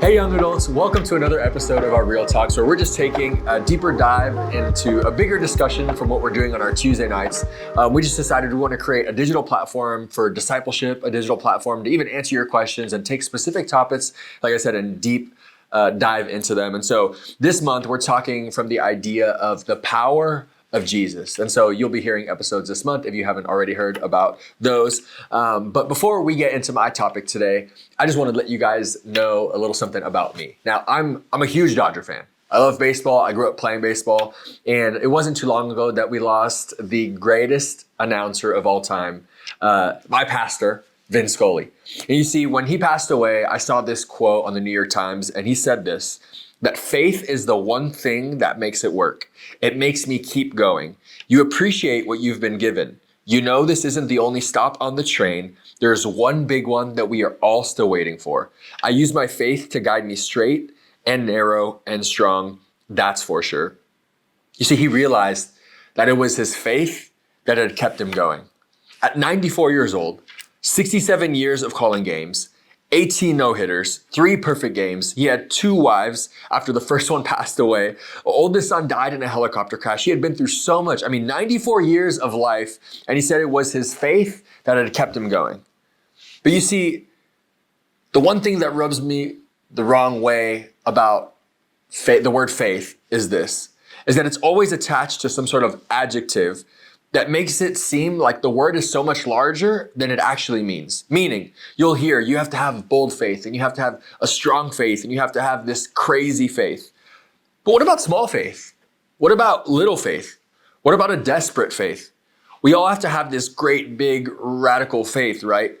Hey young adults, welcome to another episode of our Real Talks, where we're just taking a deeper dive into a bigger discussion from what we're doing on our Tuesday nights. We just decided we want to create a digital platform for discipleship, a digital platform to even answer your questions and take specific topics, like I said, and deep dive into them. And so this month we're talking from the idea of the power of Jesus. And so you'll be hearing episodes this month if you haven't already heard about those. But before we get into my topic today, I just want to let you guys know a little something about me. Now, I'm a huge Dodger fan. I love baseball. I grew up playing baseball. And it wasn't too long ago that we lost the greatest announcer of all time, my pastor, Vin Scully. And you see, when he passed away, I saw this quote on the New York Times, and he said this, that faith is the one thing that makes it work. It makes me keep going. You appreciate what you've been given. You know this isn't the only stop on the train. There's one big one that we are all still waiting for. I use my faith to guide me straight and narrow and strong, that's for sure. You see, he realized that it was his faith that had kept him going. At 94 years old, 67 years of calling games, 18 no-hitters, 3 perfect games. He had 2 wives after the first one passed away. Oldest son died in a helicopter crash. He had been through so much. 94 years of life. And he said it was his faith that had kept him going. But you see, the one thing that rubs me the wrong way about faith, the word faith, is this, is that it's always attached to some sort of adjective that makes it seem like the word is so much larger than it actually means. Meaning, you'll hear you have to have bold faith, and you have to have a strong faith, and you have to have this crazy faith. But what about small faith? What about little faith? What about a desperate faith? We all have to have this great, big, radical faith, right?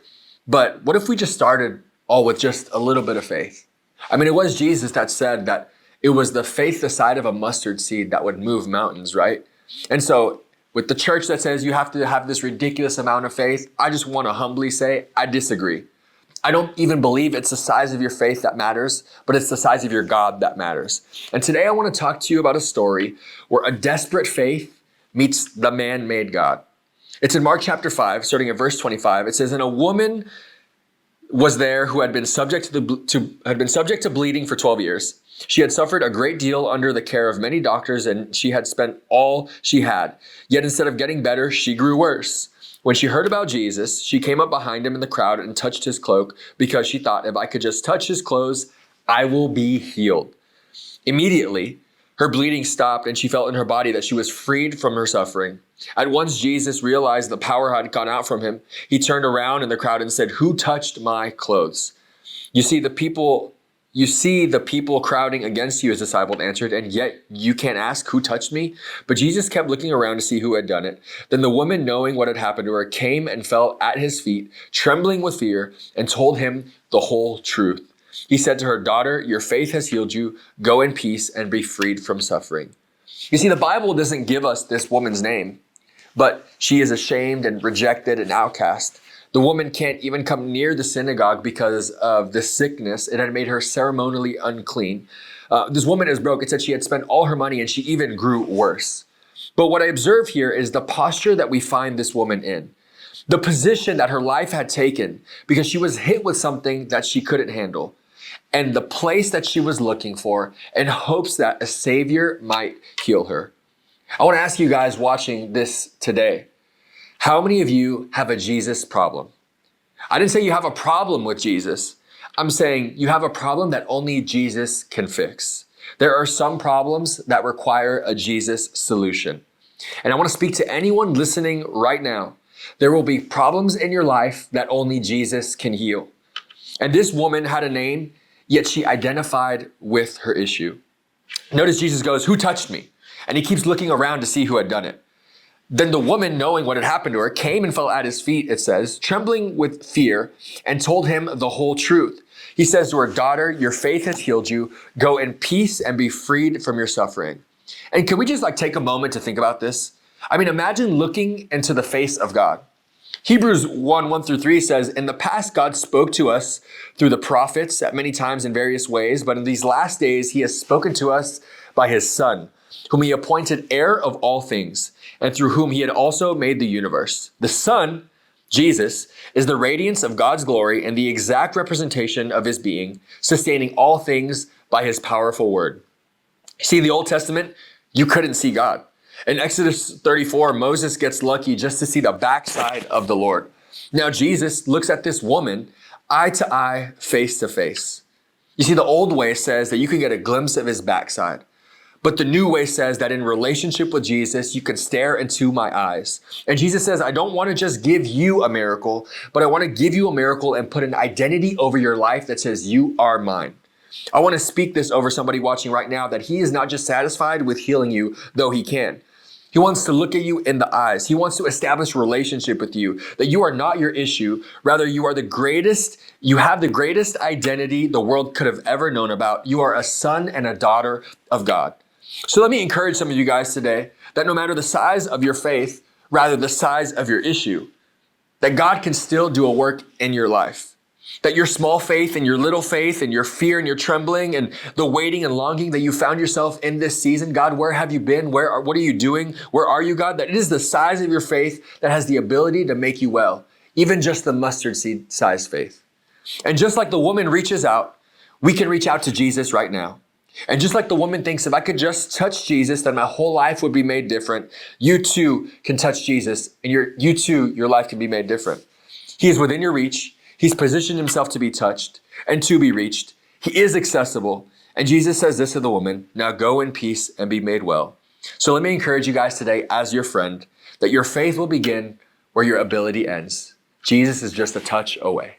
But what if we just started all with just a little bit of faith? It was Jesus that said that it was the faith the size of a mustard seed that would move mountains, right? And so, with the church that says you have to have this ridiculous amount of faith, I just want to humbly say, I disagree. I don't even believe it's the size of your faith that matters, but it's the size of your God that matters. And today I want to talk to you about a story where a desperate faith meets the man-made God. It's in Mark chapter 5, starting at verse 25. It says, and a woman was there who had been subject to bleeding for 12 years. She had suffered a great deal under the care of many doctors, and she had spent all she had. Yet instead of getting better, she grew worse. When she heard about Jesus, she came up behind him in the crowd and touched his cloak, because she thought, if I could just touch his clothes, I will be healed. Immediately, her bleeding stopped, and she felt in her body that she was freed from her suffering. At once Jesus realized the power had gone out from him. He turned around in the crowd and said, who touched my clothes? You see the people crowding against you, his disciple answered, and yet you can't ask who touched me? But Jesus kept looking around to see who had done it. Then the woman, knowing what had happened to her, came and fell at his feet, trembling with fear, and told him the whole truth. He said to her, daughter, your faith has healed you. Go in peace and be freed from suffering. You see, the Bible doesn't give us this woman's name, but she is ashamed and rejected and outcast. The woman can't even come near the synagogue because of the sickness. It had made her ceremonially unclean. This woman is broke. It said she had spent all her money, and she even grew worse. But what I observe here is the posture that we find this woman in. The position that her life had taken because she was hit with something that she couldn't handle. And the place that she was looking for in hopes that a savior might heal her. I want to ask you guys watching this today, how many of you have a Jesus problem? I didn't say you have a problem with Jesus. I'm saying you have a problem that only Jesus can fix. There are some problems that require a Jesus solution. And I want to speak to anyone listening right now. There will be problems in your life that only Jesus can heal. And this woman had a name, yet she identified with her issue. Notice Jesus goes, who touched me? And he keeps looking around to see who had done it. Then the woman, knowing what had happened to her, came and fell at his feet, it says, trembling with fear, and told him the whole truth. He says to her, daughter, your faith has healed you. Go in peace and be freed from your suffering. And can we just take a moment to think about this? Imagine looking into the face of God. Hebrews 1:1-3 says, in the past, God spoke to us through the prophets at many times in various ways, but in these last days, he has spoken to us by his Son, whom he appointed heir of all things, and through whom he had also made the universe. The Son Jesus is the radiance of God's glory and the exact representation of his being, sustaining all things by his powerful word. See, in the Old Testament, you couldn't see God. In Exodus 34, Moses gets lucky just to see the backside of the Lord. Now, Jesus looks at this woman eye to eye, face to face. You see, the old way says that you can get a glimpse of his backside. But the new way says that in relationship with Jesus, you can stare into my eyes. And Jesus says, I don't want to just give you a miracle, but I want to give you a miracle and put an identity over your life that says, you are mine. I want to speak this over somebody watching right now, that he is not just satisfied with healing you, though he can. He wants to look at you in the eyes. He wants to establish a relationship with you, that you are not your issue. Rather, you are the greatest. You have the greatest identity the world could have ever known about. You are a son and a daughter of God. So let me encourage some of you guys today that no matter the size of your faith, rather the size of your issue, that God can still do a work in your life. That your small faith and your little faith and your fear and your trembling and the waiting and longing that you found yourself in this season, God, where have you been? What are you doing? Where are you, God? That it is the size of your faith that has the ability to make you well, even just the mustard seed size faith. And just like the woman reaches out, we can reach out to Jesus right now. And just like the woman thinks, if I could just touch Jesus, then my whole life would be made different. You too can touch Jesus, and your life can be made different. He is within your reach. He's positioned himself to be touched and to be reached. He is accessible. And Jesus says this to the woman, now go in peace and be made well. So let me encourage you guys today as your friend, that your faith will begin where your ability ends. Jesus is just a touch away.